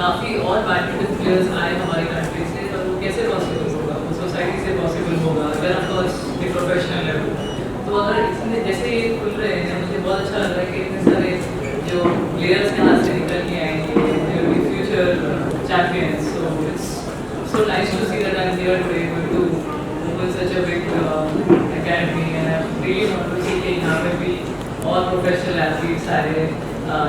काफ़ी और badminton players आए हमारी कंट्री से, पर वो कैसे पॉसिबल होगा, वो सोसाइटी से पॉसिबल होगा अगर ऑफकोर्स एक प्रोफेशनल लेवल। तो अगर इसमें जैसे ये खुल रहे हैं, मुझे बहुत अच्छा लग रहा है कि इतने सारे जो प्लेयर्स यहाँ से निकल के आएंगे, future champions. So it's so nice to see that I'm here today going to open such a big academy, and I really want to see कि यहाँ पे भी और प्रोफेशनल एथलीट्स सारे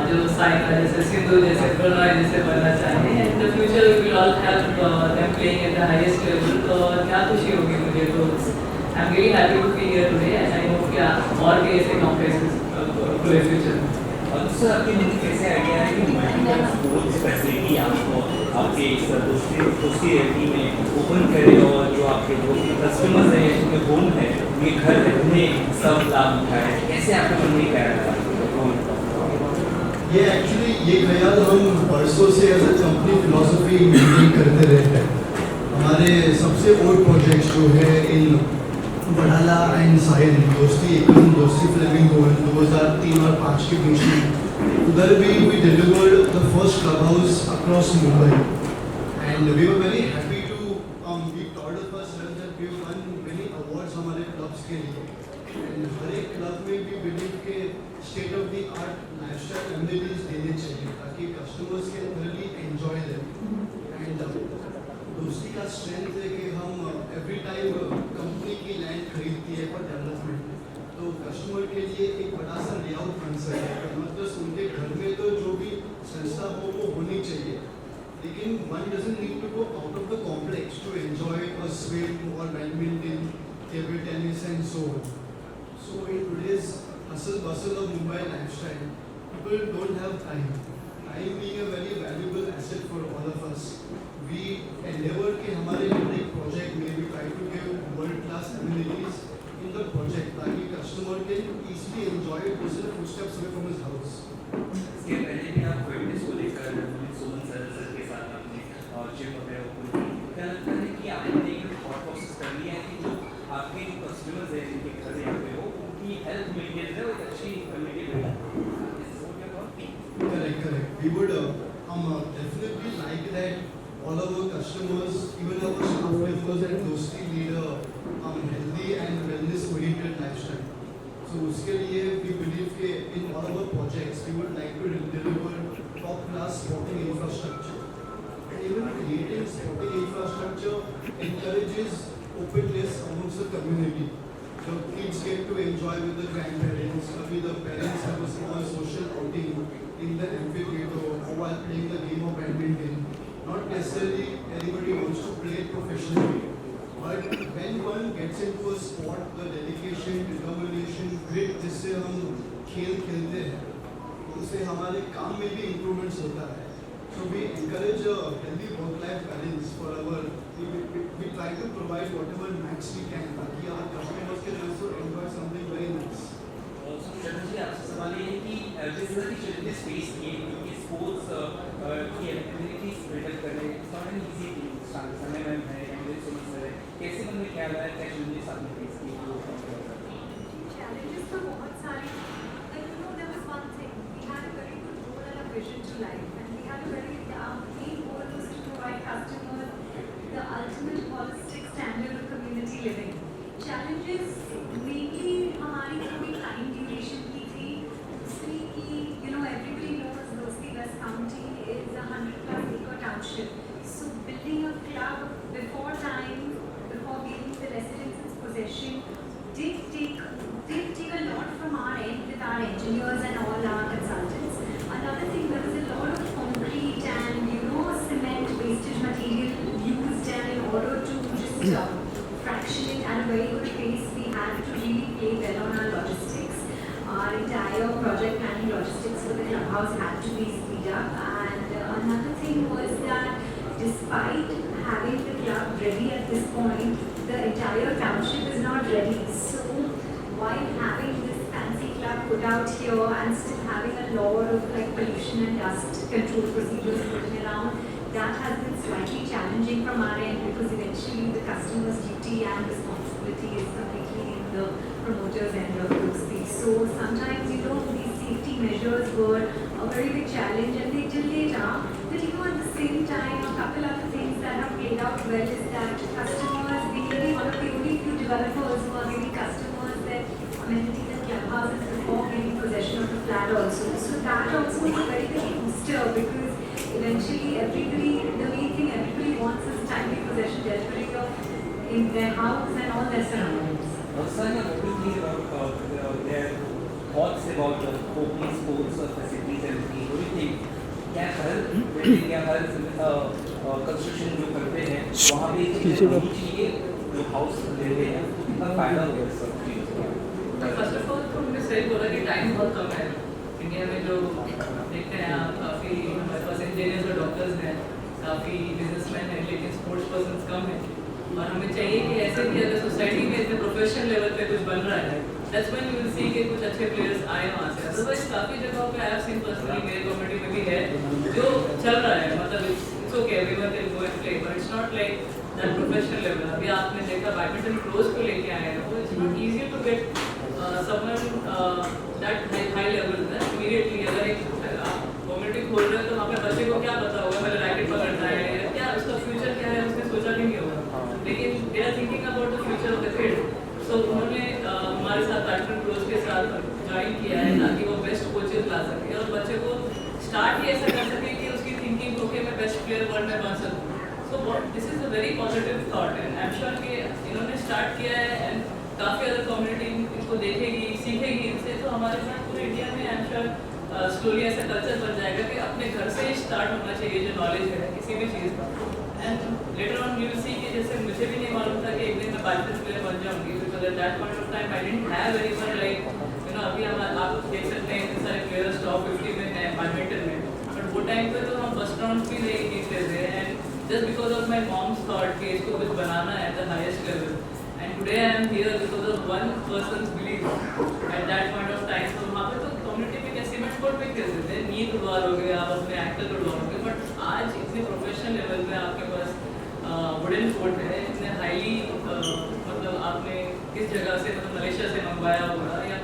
जो साइना जैसे सिंधु जैसे प्रणय जैसे बनना चाहें, and in the future we will all help them playing at the highest level. तो क्या खुशी होगी मुझे, तो I am really happy to be here today, and I hope कि और भी ऐसे कॉन्फ्रेंसेस पूरे फ्यूचर में। और सर आपके मन में कैसे आइडिया है कि मल्टीपल स्पोर्ट्स फैसिलिटी आपको आपके दोस्ती एरिया में ओपन करें, और जो आपके जो कस्टमर्स हैं, जो होम है, ये घर रहने सब लाभ उठाए, कैसे आपके मन में क्या रहा? ये एक्चुअली ये ख्याल हम बरसों से as a company philosophy maintain करते रहते हैं। हमारे सबसे ओल्ड प्रोजेक्ट्स जो है इन बड़ाला एंड साहिल दोस्ती एकदम दोस्ती फ्लेमिंग 2003 और 2005 के बीच में, उधर भी we delivered the first clubhouse across Mumbai, and we were very happy to be proud of us that we won many awards हमारे क्लब्स के लिए। एंड हर एक क्लब में भी बिलीव के state of the art lifestyle amenities देने चाहिए ताकि customers can really enjoy them. And दोस्ती का स्ट्रेंथ है कि हम एवरी टाइम कंपनी की लैंड खरीदती है फॉर डेवलपमेंट, तो कस्टमर के लिए एक बड़ा सा लेआउट बन सके, मतलब उनके घर में तो जो भी संस्था हो वो होनी चाहिए, लेकिन one doesn't need to go out of the complex to enjoy a swim और badminton, table tennis and so on. So in today's hustle bustle of Mumbai lifestyle, people don't have time. Time being a very valuable asset for all of us. We endeavor कि हमारे हर एक project में we try to give world class amenities in the project ताकि customer can easily enjoy it just a footsteps away from his house. इसके पहले भी आप fitness को लेकर सुमन सर के साथ आपने जिम वगैरह ओपन की, क्या लगता है कि आपने एक थॉट प्रोसेस कर लिया है कि जो आपके जो कस्टमर्स हैं जिनके घर यहाँ पे हो उनकी हेल्थ मेंटेन है और अच्छी मेंटेन है? Correct. We would definitely like that all of our customers, even our staff members and dosti lead a healthy and wellness oriented lifestyle. So उसके लिए we believe कि in all of our projects we would like to deliver top class sporting infrastructure, and even creating sporting infrastructure encourages openness amongst the community. The kids get to enjoy with the grandparents, maybe the parents have a small social outing in the amphitheater or while playing the game of badminton. Not necessarily everybody wants to play it professionally, but when one gets into a sport, the dedication, determination, grit जिससे हम खेल खेलते हैं, उससे हमारे काम में भी improvements होता है. So we encourage a healthy work-life balance for our. We try to provide whatever max we can ताकि our customers can also enjoy something very nice. शरण जी, आपसे सवाल ये है कि जिस तरह की चैलेंजेस फेस किए क्योंकि स्पोर्ट्स की एक्टिविटीज बिल्डअप करने सॉरी इजी थी समय में है एंड समझ रहे कैसे मन में क्या आया, क्या चैलेंजेस आपने फेस किए? Challenges तो बहुत सारे, like you know there was one thing, we had a very good goal and a vision to life, and we had a very main goal was to provide customers the ultimate holistic standard of community living. Challenges mainly हमारी थोड़ी time duration की थी, दूसरी की you know everybody knows Dosti West County is a 100+ acre township, so building a club before time, before giving the residents its possession did take a lot from our end with our engineers and all our consultants. Another thing, there was a lot of concrete and you know cement wastage material used, and in order to just fraction it at a very good pace, we had to really play well on our logistics. Our entire project planning logistics for the clubhouse had to be speed up, and another thing was that despite having the club ready at this point, the entire township is not ready. So while having this fancy club put out here and still having a lot of like pollution and dust control procedures put around, that has been slightly challenging from our end, because eventually the customer's duty and responsibility is completely in the promoter's end of those things. So sometimes, you know, these safety measures were a very big challenge, and they till date are. But you know, at the same time, a couple other things that have played out well is that customers, we may be one of the only few developers who are giving customers their amenities and clubhouses before giving possession of the flat also. So that also is a very big booster because eventually everybody, the main thing everybody wants is timely possession, delivery of in their house and all their surroundings. Sanya, what do you think about their thoughts about the opening sports facilities and everything? What do you think? क्या हर building या हर construction जो करते हैं वहाँ पे एक चीज़ होनी चाहिए जो हाउस ले रहे हैं तो कितना फायदा होगा इस सब चीज़ का? फर्स्ट ऑफ ऑल तो हमने सही बोला कि टाइम बहुत कम है इंडिया में जो देखते हैं आप काफ़ी हमारे पास इंजीनियर्स और डॉक्टर्स हैं काफ़ी बिजनेसमैन हैं लेकिन स्पोर्ट्स पर्सन कम है और हमें चाहिए कि ऐसे भी अगर सोसाइटी में इतने प्रोफेशनल लेवल पे कुछ बन रहा है that's when you will see कि कुछ अच्छे प्लेयर्स आए वहाँ से अदरवाइज काफ़ी जगहों पे आई हैव सीन पर्सनली मेरे कम्युनिटी में भी है जो चल रहा है मतलब it's okay everyone can go and play but it's not like that professional level अभी आपने देखा बैडमिंटन प्रोज को लेके आए हैं वो it's not easy to get someone that high level that immediately अगर एक कम्युनिटी खोल रहे हो तो वहाँ पे बच्चे को क्या पता होगा पहले रैकेट पकड़ना है क्या उसका फ्यूचर क्या है उसने सोचा भी नहीं होगा लेकिन they are thinking about the future of the kid so उन्होंने हमारे साथ बैडमिंटन कोच के साथ ज्वाइन किया है ताकि वो बेस्ट कोचेस ला सके और बच्चे को स्टार्ट ही ऐसा कर सके कि उसकी थिंकिंग ओके मैं बेस्ट प्लेयर वर्ल्ड में बन सकूँ so what this is a very positive thought and I am sure कि इन्होंने स्टार्ट किया है एंड काफ़ी अदर कम्युनिटी इनको देखेगी सीखेगी इनसे तो हमारे साथ पूरे इंडिया में आई एम श्योर स्लोली ऐसा कल्चर बन जाएगा कि अपने घर से ही स्टार्ट होना चाहिए जो नॉलेज है किसी भी चीज़ का and later on you will see कि जैसे मुझे भी नहीं मालूम था कि एक दिन मैं बैडमिंटन प्लेयर बन जाऊंगी because at that point of time I didn't have anyone like you know अभी हम आप देख सकते हैं इतने सारे प्लेयर्स टॉप 50 में हैं बैडमिंटन में बट वो टाइम पे तो हम फर्स्ट राउंड भी नहीं जीतते थे and just because of my mom's thought कि इसको कुछ बनाना है at the highest level and today I am here because of one persons believe at that point of time तो वहाँ पे तो कम्युनिटी में कैसे सीमेंट कोर्ट पे खेलते थे नी फुटबॉल हो गया आप अपने एक्टर उड़वाओगे बट आज इतने प्रोफेशनल लेवल पे आपके पास वुडन कोर्ट है इतने हाईली मतलब आपने किस जगह से मतलब मलेशिया से मंगवाया होगा या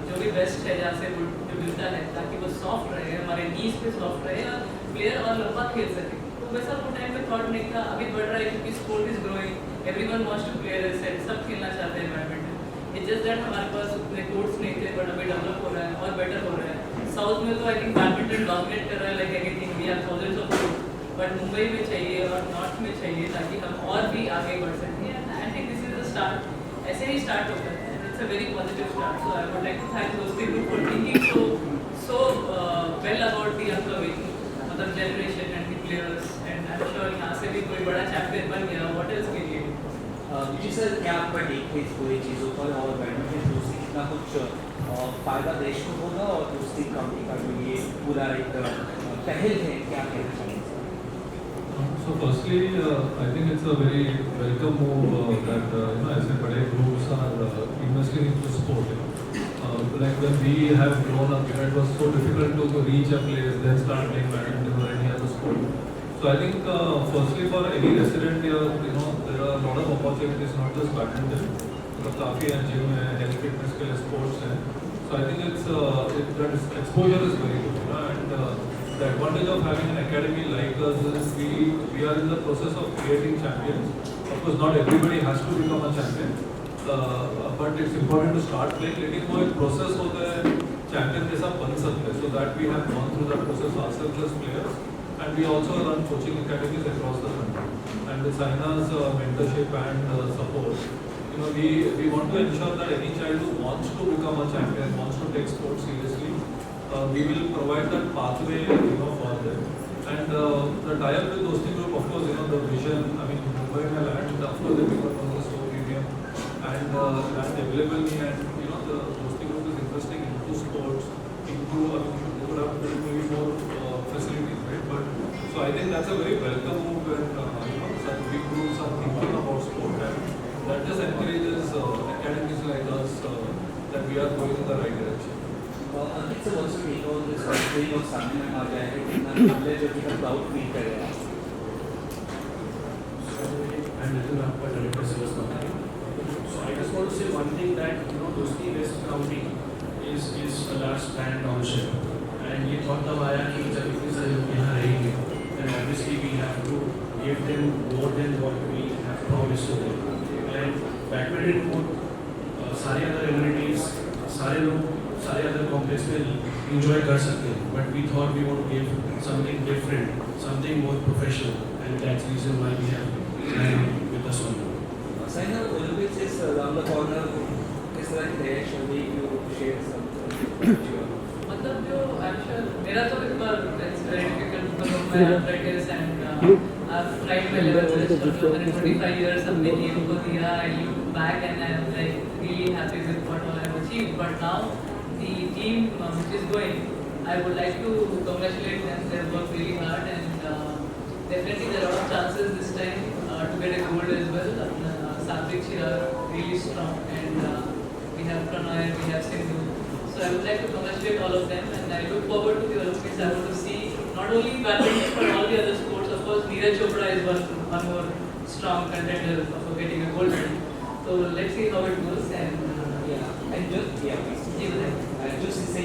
जो भी बेस्ट है जहाँ से वुड जो मिलता है ताकि वो सॉफ्ट रहे हमारे नीज पे सॉफ्ट रहे और प्लेयर और लंबा खेल सके तो वैसा वो टाइम में थॉट नहीं था अभी बढ़ रहा है क्योंकि sport is growing everyone wants to play this set सब खेलना चाहते हैं बैडमिंटन इट्स जस्ट दैट हमारे पास उतने कोर्ट्स नहीं थे बट अभी डेवलप हो रहा है और बेटर हो रहा है साउथ में तो आई थिंक बैडमिंटन डोमिनेट कर रहा है like anything we have thousands of courts but Mumbai में चाहिए और नॉर्थ में चाहिए ताकि हम और भी आगे बढ़ सकें and I think this is the start ऐसे ही स्टार्ट होता है it's a very positive start so I would like to thank Dosti group for thinking so well about the upcoming मतलब generation and the players and I am sure यहाँ से भी कोई बड़ा चैंपियन बन गया व्हाट एल्स के लिए जी सर क्या आपका टेक है इस पूरी चीज़ों पर और बैडमिंटन दोस्ती कितना कुछ फायदा देश को होगा और दोस्ती कंपनी का जो ये पूरा एक पहल है क्या कहना चाहिए So firstly, I think it's a very welcome move that as a big groups are investing into sport. Like when we have grown up, it was so difficult to reach a place, then start playing badminton or any other sport. So I think firstly for any resident here, there are a lot of opportunities, not just badminton, but काफी है gym है, health fitness के लिए sports है. So I think that exposure is very good, and the advantage of having an academy like us is we are in the process of creating champions. Of course, not everybody has to become a champion, but it's important to start playing. लेकिन वो एक process होता है champion जैसा बन सकते हैं. So that we have gone through that process ourselves as players, and we also run coaching academies across the country. And with Saina's mentorship and support, we want to ensure that any child who wants to become a champion, wants to take sports seriously, we will provide that pathway, for them. And the tie-up with Dosti Group, of course, the vision. I mean, Mumbai mein land, of course, everyone knows is so premium, and land available. And the Dosti Group is investing into sports, into they would have built maybe more facilities, right? But so I think that's a very welcome move when such big groups are thinking about sport, and that just encourages academies like us that we are going in the right direction. It's also take on this thing of Sunday में आ जाए कितना knowledge और कितना proud feel कर रहे हैं And little आपका director से बस बता रही So I just want to say one thing that Dosti West County is a large planned township And ये thought तब आया कि जब इतने सारे लोग यहाँ रहेंगे, then obviously we have to give them more than what we have promised to them. And badminton court सारे other amenities, सारे लोग सारे other complex में enjoy कर सकते हैं. But we thought we want to give something different, something more professional, and that's the reason why we have planned with us on. Saina, Olympics is around the corner. किस तरह की तैयारी चल रही है? You share some. मतलब जो actual मेरा तो एक बार इट्स वेरी डिफिकल्ट बिकॉज़ मैं arthritis and I've tried my level best for more than 25 years अपने गेम को दिया. I look back and I'm like really happy with what all I've achieved. But now the team which is going, I would like to congratulate them. They've worked really hard and definitely there are a lot of chances this time to get a gold as well. Satvik Chirag really strong and we have Pranay, we have Sindhu. So I would like to congratulate all of them and I look forward to the Olympics. I want to see not only badminton but all the other sports. Of course, Neeraj Chopra is one more strong contender for getting a gold medal. So let's see how it goes and And just, yeah, please. जी बताइए. Just to say